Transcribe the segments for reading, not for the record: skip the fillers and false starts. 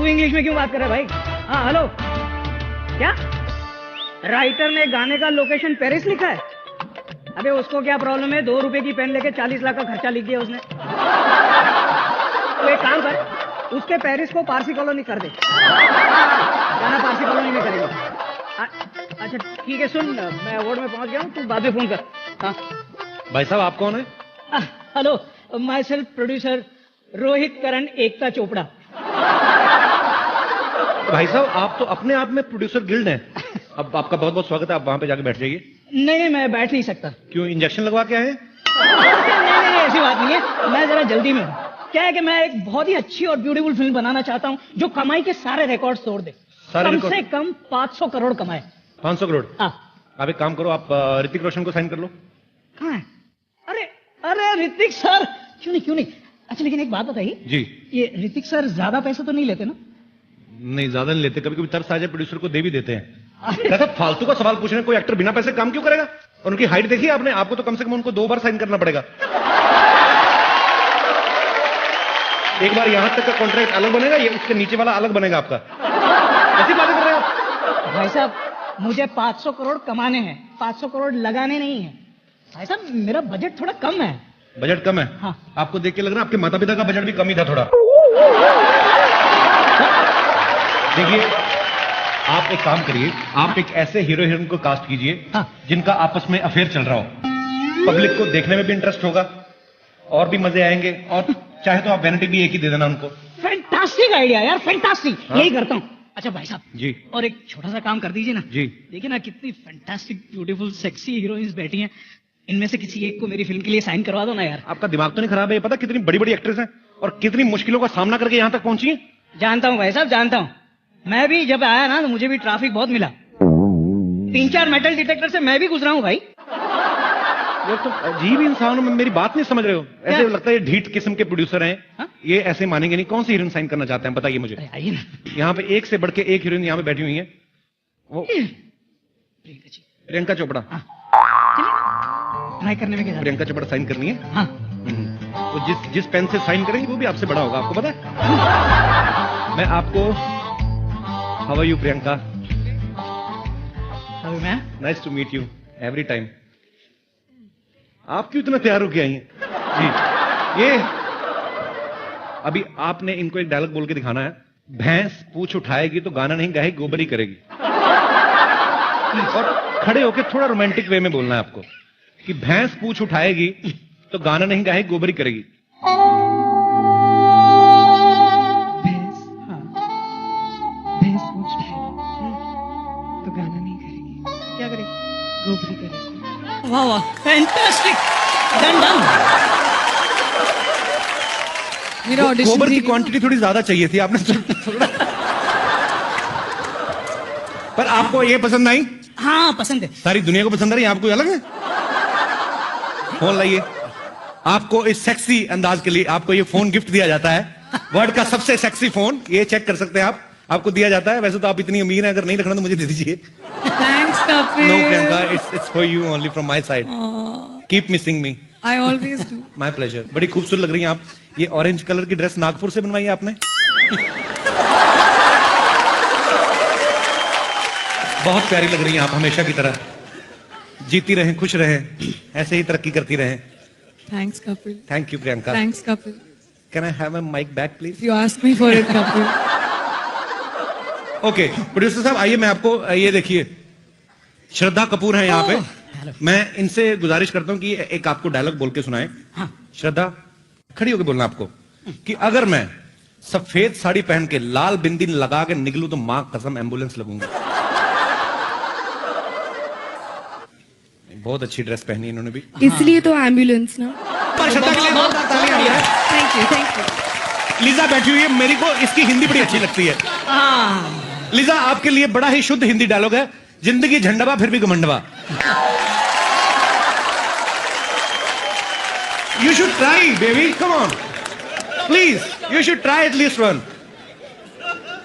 तू इंग्लिश में क्यों बात कर रहा है भाई? हाँ हेलो, क्या राइटर ने गाने का लोकेशन पेरिस लिखा है? अबे उसको क्या प्रॉब्लम है? 2 रुपए की पेन लेके 40 लाख का खर्चा लिख दिया उसने। तो एक काम कर, उसके पेरिस को पारसी कॉलोनी कर दे। गाना पारसी कॉलोनी में करेगा। अच्छा ठीक है, सुन मैं अवार्ड में पहुंच गया हूँ, तू बाद में फोन कर। हाँ भाई साहब आप कौन है? Hello, myself producer Rohit Karan Ekta Chopra. भाई साहब आप तो अपने आप में प्रोड्यूसर गिल्ड हैं। अब आपका बहुत बहुत स्वागत है, आप वहां पे जाके बैठ जाइए। नहीं मैं बैठ नहीं सकता। क्यों, इंजेक्शन लगवा के आए हैं? नहीं ऐसी बात नहीं है, मैं जरा जल्दी में हूँ। क्या है कि मैं एक बहुत ही अच्छी और ब्यूटीफुल फिल्म बनाना चाहता हूँ जो कमाई के सारे रिकॉर्ड तोड़ दे। कम से कम 500 करोड़ कमाए। 500 करोड़? हाँ। आप एक काम करो, आप ऋतिक रोशन को साइन कर लो। कहाँ है? अरे ऋतिक सर, क्यों नहीं। अच्छा लेकिन एक बात बताइए जी, ये ऋतिक सर ज्यादा पैसा तो नहीं लेते ना? नहीं ज्यादा नहीं लेते, कभी कभी तरस आ जाए प्रोड्यूसर को दे भी देते हैं। ऐसा फालतू का सवाल पूछ रहे हैं, कोई एक्टर बिना पैसे काम क्यों करेगा? और उनकी हाइट देखिए आपने, आपको तो कम से कम उनको 2 बार साइन करना पड़ेगा। एक बार यहां तक का कॉन्ट्रैक्ट अलग बनेगा, ये उसके नीचे वाला अलग बनेगा आपका। ऐसी बातें कर रहे हैं आप? भाई साहब मुझे 500 करोड़ कमाने हैं, 500 करोड़ लगाने नहीं है। भाई साहब मेरा बजट थोड़ा कम है। बजट कम है? हाँ। आपको देख के लग रहा है आपके माता पिता का बजट भी कम ही था थोड़ा। देखिए आप एक काम करिए, आप एक ऐसे हीरो हीरोइन को कास्ट कीजिए हाँ। जिनका आपस में अफेयर चल रहा हो। पब्लिक को देखने में भी इंटरेस्ट होगा और भी मजे आएंगे, और चाहे तो आप वैनिटी भी एक ही दे देना उनको। फैंटास्टिक आइडिया यार, फैंटास्टिक। हाँ? यही करता हूँ। अच्छा भाई साहब जी, और एक छोटा सा काम कर दीजिए ना। जी। देखिए ना कितनी फैंटास्टिक ब्यूटीफुल सेक्सी हीरोइंस बैठी हैं, इनमें से किसी एक को मेरी फिल्म के लिए साइन करवा दो ना यार। आपका दिमाग तो नहीं खराब है? ये पता कितनी बड़ी बड़ी एक्ट्रेस हैं और कितनी मुश्किलों का सामना करके यहां तक पहुंची है? जानता हूँ भाई साहब, जानता हूँ। मैं भी जब आया ना तो मुझे भी ट्रैफिक बहुत मिला। 3-4 मेटल डिटेक्टर से मैं भी गुजरा हूँ भाई। ये तो अजीब इंसान हो, मेरी बात नहीं समझ रहे हो। ऐसे लगता है ये ढीठ किस्म के प्रोड्यूसर हैं। हा? ये ये ऐसे मानेंगे नहीं। कौन सी हीरोइन साइन करना चाहते हैं बताइए मुझे। आइए ना। यहाँ पे एक से बढ़ के एक हीरोइन यहाँ पे बैठी हुई है। वो प्रियंका चोपड़ा। ट्राई करने में क्या? प्रियंका चोपड़ा साइन करनी है। हाँ। वो जिस पेन से साइन करेंगे वो भी आपसे बड़ा होगा, आपको पता है? मैं आपको how are you Priyanka, nice to meet you every time. आप क्यों इतना तैयार होके आई हैं? जी, ये अभी आपने इनको एक डायलॉग बोल के दिखाना है। भैंस पूछ उठाएगी तो गाना नहीं गाएगी, गोबर ही करेगी। और खड़े होके थोड़ा रोमांटिक वे में बोलना है आपको कि भैंस पूछ उठाएगी तो गाना नहीं गाएगी, गोबर ही करेगी। भैंस पूछ उठाएगी तो गाना नहीं करेगी, क्या करेगी? गोबर ही करेगी। वाह वाह, फैंटास्टिक, डन। मेरा ऑडिशन गोबर की क्वांटिटी थोड़ी ज्यादा चाहिए थी आपने थोड़ा। पर आपको ये पसंद आई? हाँ पसंद है। सारी दुनिया को पसंद आ रही है, आपको अलग है? फोन लाइए। आपको इस सेक्सी अंदाज के लिए आपको ये फोन गिफ्ट दिया जाता है। वर्ल्ड का सबसे सेक्सी फोन, ये चेक कर सकते हैं आप, आपको दिया जाता है। वैसे तो आप इतनी अमीर हैं, अगर नहीं रखना तो मुझे दे दीजिए। Thanks Kapil. No Priyanka, it's for you only from my side. Keep missing me. I always do. My pleasure. बड़ी खूबसूरत लग रही हैं आप। ये ऑरेंज कलर की ड्रेस नागपुर से बनवाई है आपने? बहुत प्यारी लग रही हैं आप, हमेशा की तरह। जीती रहें, खुश रहें, ऐसे ही तरक्की करती रहें। Thanks Kapil. Thank you Priyanka. Thanks Kapil. Can I have a mic back please? You ask me for it Kapil. Okay producer साहब आइए, मैं आपको ये देखिए, श्रद्धा कपूर हैं यहाँ पे। मैं इनसे गुजारिश करता हूँ कि एक आपको डायलॉग बोल के सुनाए। हाँ। श्रद्धा खड़ी होकर बोलना आपको कि अगर मैं सफेद साड़ी पहन के लाल बिंदी लगा के निकलूं तो मां कसम एम्बुलेंस लगूंगा। बहुत अच्छी ड्रेस पहनी इन्होंने भी, इसलिए तो एम्बुलेंस ना। श्रद्धा के लिए बहुत तालियां है। Thank you, thank you. Lisa बैठी हुई है, मेरे को इसकी हिंदी बड़ी अच्छी लगती है। लीजा आपके लिए बड़ा ही शुद्ध हिंदी डायलॉग है। जिंदगी झंडवा फिर भी घमंडवा। You should try, baby. Come on. Please, you should try at least one.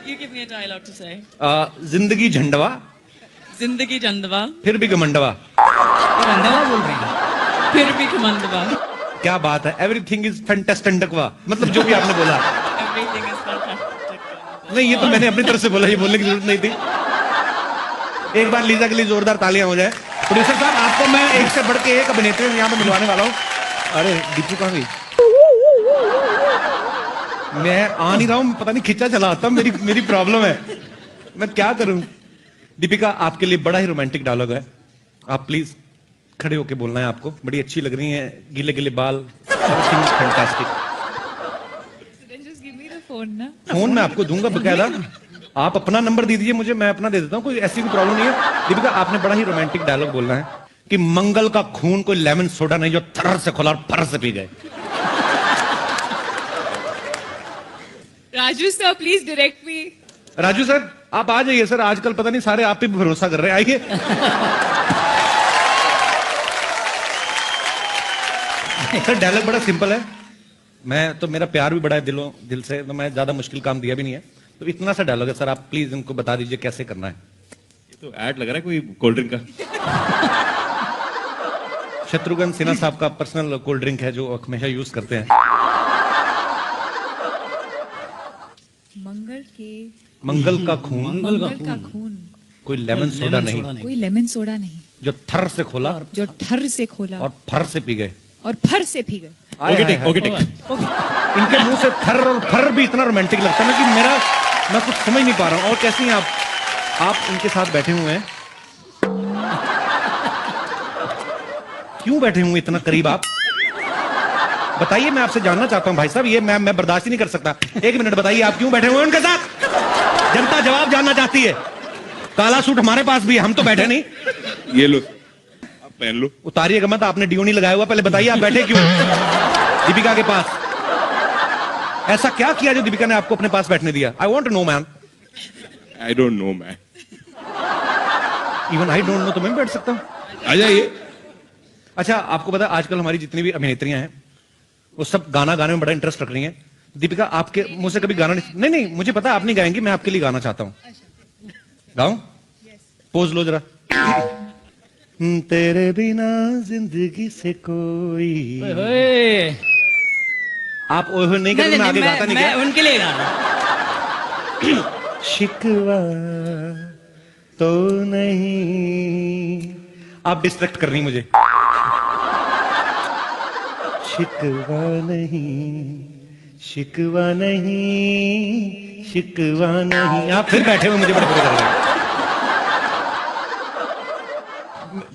You give me a dialogue to say. जिंदगी झंडवा जिंदगी झंडवा फिर भी घमंडवा। अंधवा बोल रही है। फिर भी घमंडवा। क्या बात है, एवरीथिंग इज फैंटास्टिक। मतलब जो भी आपने बोला। Everything is fantastic. नहीं, ये तो मैंने अपनी तरफ से बोला, ये बोलने की जरूरत नहीं थी। एक बार लीजा के लिए जोरदार तालियां हो जाए। प्रोड्यूसर साहब, आपको मैं एक से बढ़ के एक अभिनेत्री यहाँ पे मिलवाने वाला हूँ। अरे दीपू कहाँ गई? मैं आ नहीं रहा हूँ, पता नहीं खिंचा चला आता, मेरी प्रॉब्लम है, मैं क्या करूं। दीपिका, आपके लिए बड़ा ही रोमांटिक डायलॉग है, आप प्लीज खड़े होके बोलना है आपको। बड़ी अच्छी लग रही हैं, गीले गीले बाल, fantastic. Just give me the phone, ना? फोन मैं आपको दूंगा बकायदा, आप अपना नंबर दे दीजिए मुझे, मैं अपना दे देता हूँ, कोई ऐसी कोई प्रॉब्लम नहीं है। दीपिका, आपने बड़ा ही रोमांटिक डायलॉग बोलना है कि मंगल का खून कोई लेमन सोडा नहीं जो थर्र से खोला और फर्र से पी गए। Raju sir, please direct me. Raju sir, आप आ जाइए सर, आजकल पता नहीं सारे आप पे भरोसा कर रहे हैं, आइए। सर डायलॉग बड़ा सिंपल है, मैं तो, मेरा प्यार भी बड़ा है दिल से, तो मैं ज्यादा मुश्किल काम दिया भी नहीं है, तो इतना सा डायलॉग है सर, आप प्लीज इनको बता दीजिए कैसे करना है। ये तो ऐड लग रहा है कोई कोल्ड ड्रिंक का। शत्रुघ्न सिन्हा साहब का पर्सनल कोल्ड ड्रिंक है जो हमेशा यूज करते हैं। मंगल का खून कोई लेमन सोडा नहीं, कोई लेमन सोडा नहीं जो थर से खोला जो ठर से खोला और फर से पी गए। और फर से पी गए। Okay take, okay take. इनके मुंह से थर और फर भी इतना रोमांटिक लगता है ना कि मैं कुछ समझ नहीं पा रहा हूँ। और कैसी हैं आप इनके साथ बैठे हुए हैं, क्यों बैठे हुए इतना करीब आप? बताइए, मैं आपसे जानना चाहता हूं भाई साहब, ये मैं बर्दाश्त ही नहीं कर सकता। एक मिनट बताइए, आप क्यों बैठे हुए हैं उनके साथ? जनता जवाब जानना चाहती है। काला सूट हमारे पास भी है, हम तो बैठे नहीं। ये लो, आप पहन लो। उतारिएगा मत, आपने डियो नहीं लगाया हुआ, पहले बताइए आप बैठे क्यों दीपिका के पास? ऐसा क्या किया जो दीपिका ने आपको अपने पास बैठने दिया? I want to know man. I don't know man. Even I don't know तो मैं भी बैठ सकता हूँ। आ जाइए। अच्छा, आपको पता है आजकल हमारी जितनी भी अभिनेत्रियां हैं वो सब गाना गाने में बड़ा इंटरेस्ट रख रही हैं। दीपिका, आपके मुंह से कभी गाना नहीं, मुझे पता है आप नहीं गाएंगी, मैं आपके लिए गाना चाहता हूं। गाऊं? पोज लो जरा। तेरे बिना जिंदगी से कोई। आप ओए होए नहीं करते, मैं आगे गाता नहीं, मैं उनके लिए गा रहा हूं। शिकवा तो नहीं, आप डिस्ट्रैक्ट कर रही मुझे। शिकवा नहीं, शिकवा नहीं। आप फिर बैठे हुए मुझे बड़े बुरे लग रहे हैं।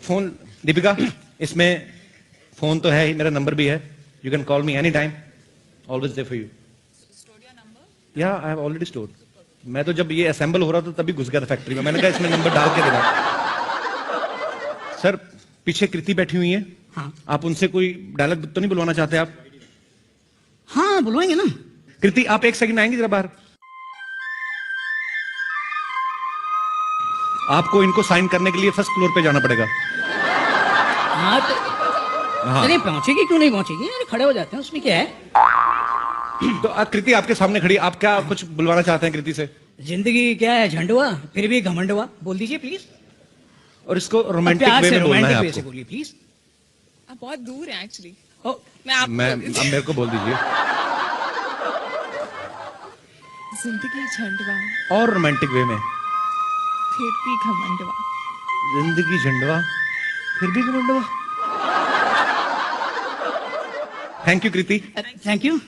फोन दीपिका, इसमें फोन तो है ही, मेरा नंबर भी है, you can call me any time, always there for you. या आई हैव ऑलरेडी स्टोर्ड। मैं तो जब ये असेंबल हो रहा था तभी घुस गया था फैक्ट्री में, मैंने कहा इसमें नंबर डाल के देना। सर, पीछे कृति बैठी हुई है, हाँ। आप उनसे कोई डायलॉग तो नहीं बुलवाना चाहते आप? हाँ, बुलवाएंगे ना। कृति, आप एक सेकंड आएंगे जरा बाहर? आपको इनको साइन करने के लिए फर्स्ट फ्लोर पे जाना पड़ेगा। हाँ तो हाँ। अरे पहुंचेगी क्यों नहीं पहुंचेगी, अरे खड़े हो जाते हैं, उसमें क्या है। तो कृति आपके सामने खड़ी, आप क्या कुछ बुलवाना चाहते हैं कृति से? जिंदगी क्या है, झंडुआ फिर भी घमंडुआ, बोल दीजिए प्लीज। और इसको रोमांटिक प्यार वे से में बोलना है रोमांटिक वे से आपको। बोलिए प्लीज। आप बहुत दूर हैं एक्चुअली। मैं अब मेरे को बोल दीजिए। जिंदगी झंडवा और रोमांटिक वे में। फिर भी घमंडवा। जिंदगी झंडवा फिर भी घमंडवा। Thank you Kriti. Thank you.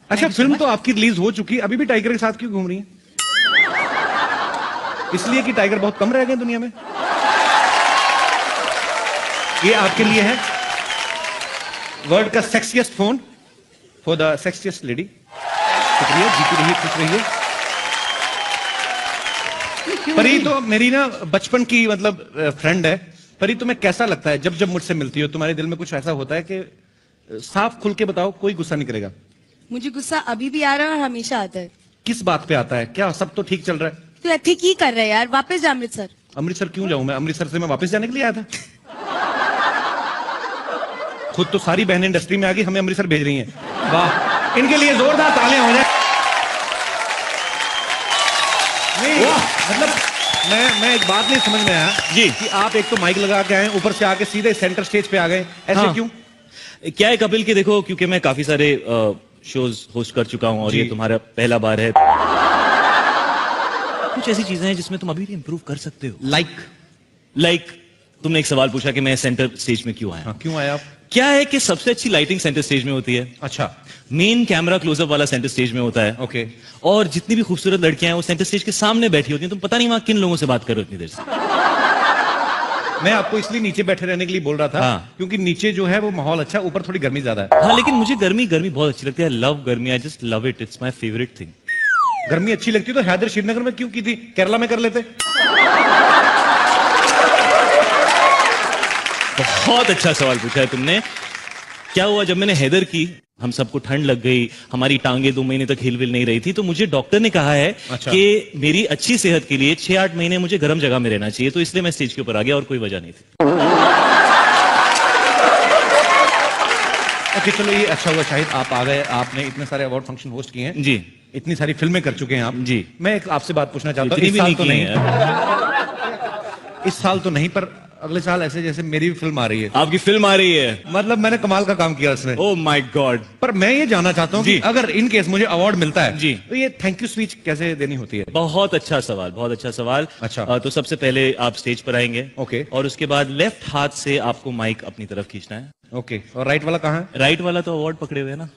अच्छा, फिल्म तो आपकी रिलीज हो चुकी, अभी भी टाइगर के साथ क्यों घूम रही हैं? इसलिए कि टाइगर बहुत कम रह गए दुनिया में। ये आपके लिए है वर्ल्ड का sexiest phone for the sexiest lady. शुक्रिया, जीती रहिए, खुश रहिए। परी तो मेरी ना बचपन की मतलब फ्रेंड है। परी, तुम्हें कैसा लगता है जब जब मुझसे मिलती हो? तुम्हारे दिल में कुछ ऐसा होता है कि साफ खुल के बताओ, कोई गुस्सा नहीं करेगा? मुझे गुस्सा अभी भी आ रहा है और हमेशा आता है। किस बात पे आता है? क्या सब तो ठीक चल रहा है? तो ठीक ही कर रहे हैं यार, वापस जा अमृतसर। अमृतसर क्यों जाऊं मैं? अमृतसर से मैं वापस जाने के लिए आया था। खुद तो सारी बहनें इंडस्ट्री में आ गई, हमें अमृतसर भेज रही हैं। वाह, इनके लिए जोरदार तालियां हो जाए। मतलब मैं एक बात नहीं समझ में आया जी कि आप एक तो माइक लगा के आए, ऊपर से आके सीधे सेंटर स्टेज पे आ गए, ऐसे हाँ। क्यों? क्या है कपिल की, देखो क्योंकि मैं काफी सारे शोज होस्ट कर चुका हूं और जी। ये तुम्हारा पहला बार है। कुछ ऐसी चीजें हैं जिसमें तुम अभी भी इंप्रूव कर सकते हो? लाइक तुमने एक सवाल पूछा कि मैं सेंटर स्टेज में क्यों आया। हाँ, क्यों आए आप? क्या है कि सबसे अच्छी लाइटिंग सेंटर स्टेज में होती है। अच्छा, मेन कैमरा क्लोजअप वाला सेंटर स्टेज में होता है। ओके। और जितनी भी खूबसूरत लड़कियां हैं वो सेंटर स्टेज के सामने बैठी होती हैं। तुम पता नहीं वहां किन लोगों से बात कर रहे हो इतनी देर से। मैं आपको इसलिए नीचे बैठे रहने के लिए बोल रहा था, हाँ। क्योंकि नीचे जो है वो माहौल अच्छा, ऊपर थोड़ी गर्मी ज्यादा है। हाँ, लेकिन मुझे गर्मी बहुत अच्छी लगती है। लव गर्मी, I just love it, it's my favourite thing. गर्मी अच्छी लगती तो हैदर श्रीनगर में क्यों की थी, केरला में कर लेते। बहुत अच्छा सवाल पूछा है तुमने। क्या हुआ जब मैंने हैदर की, हम सबको ठंड लग गई, हमारी टांगे 2 महीने तक हिल नहीं रही थी, तो मुझे डॉक्टर ने कहा है अच्छा। कि मेरी अच्छी सेहत के लिए 6-8 महीने मुझे गर्म जगह में रहना चाहिए, तो इसलिए मैं स्टेज के ऊपर आ गया और कोई वजह नहीं थी। ओके, चलो ये अच्छा हुआ शाहिद आप आ गए। आपने इतने सारे अवार्ड फंक्शन होस्ट किए हैं जी, इतनी सारी फिल्में कर चुके हैं आप जी। मैं एक आपसे बात पूछना चाहता हूँ, इतनी इस भी साल नहीं तो की नहीं, है यार। इस साल तो नहीं, पर अगले साल ऐसे जैसे मेरी भी फिल्म आ रही है। आपकी फिल्म आ रही है? मतलब मैंने कमाल का काम किया उसमें। Oh my God. पर मैं ये जानना चाहता हूँ कि जी। अगर इन केस मुझे अवार्ड मिलता है जी। तो ये थैंक यू स्पीच कैसे देनी होती है? बहुत अच्छा सवाल, बहुत अच्छा सवाल। अच्छा। तो सबसे पहले आप स्टेज पर आएंगे। ओके। और उसके बाद लेफ्ट हाथ से आपको माइक अपनी तरफ खींचना है। ओके, और राइट वाला कहाँ है? राइट वाला तो अवार्ड पकड़े हुए है ना।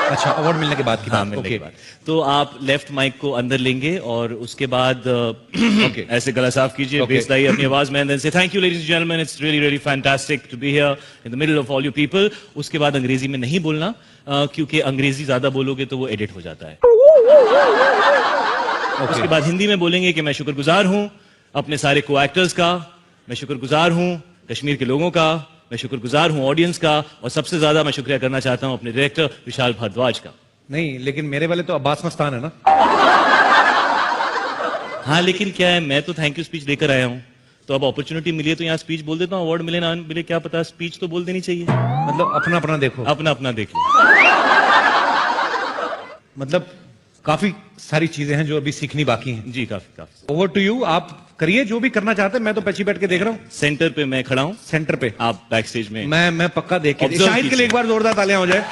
अच्छा, अवार्ड मिलने के बाद की हाँ, बात। मिलने ओके। के बाद। तो आप लेफ्ट माइक को अंदर लेंगे और उसके बाद ओके। ऐसे गला साफ कीजिए, ओके। बेस लाइए अपनी आवाज में, and then say thank you ladies and gentlemen, it's really really fantastic to be here in the middle of all you people। उसके बाद अंग्रेजी में नहीं बोलना, क्योंकि अंग्रेजी ज्यादा बोलोगे तो वो एडिट हो जाता है। उसके बाद हिंदी में बोलेंगे कि मैं शुक्रगुजार हूं अपने सारे को एक्टर्स का, मैं शुक्रगुजार हूं कश्मीर के लोगों का, मैं शुक्रगुजार हूं ऑडियंस का, और सबसे ज्यादा मैं शुक्रिया करना चाहता हूं अपने डायरेक्टर विशाल भारद्वाज का। नहीं, लेकिन मेरे वाले तो अब्बास मस्तान है ना। हाँ, लेकिन क्या है, मैं तो थैंक यू स्पीच लेकर आया हूं, तो अब अपॉर्चुनिटी मिली है तो यहाँ स्पीच बोल देता हूँ। अवार्ड मिले ना मिले क्या पता, स्पीच तो बोल देनी चाहिए। मतलब अपना अपना देखो। अपना अपना देख लो। मतलब काफी सारी चीजें हैं जो अभी सीखनी बाकी हैं। जी, काफी काफी। ओवर टू यू, आप करिए जो भी करना चाहते हैं, मैं तो पीछे बैठ के देख रहा हूँ। सेंटर पे मैं खड़ा हूं, सेंटर पे आप बैक स्टेज में। मैं पक्का देख के, Observe शाहिद के लिए कीजिए। एक बार जोरदार तालियां हो जाए।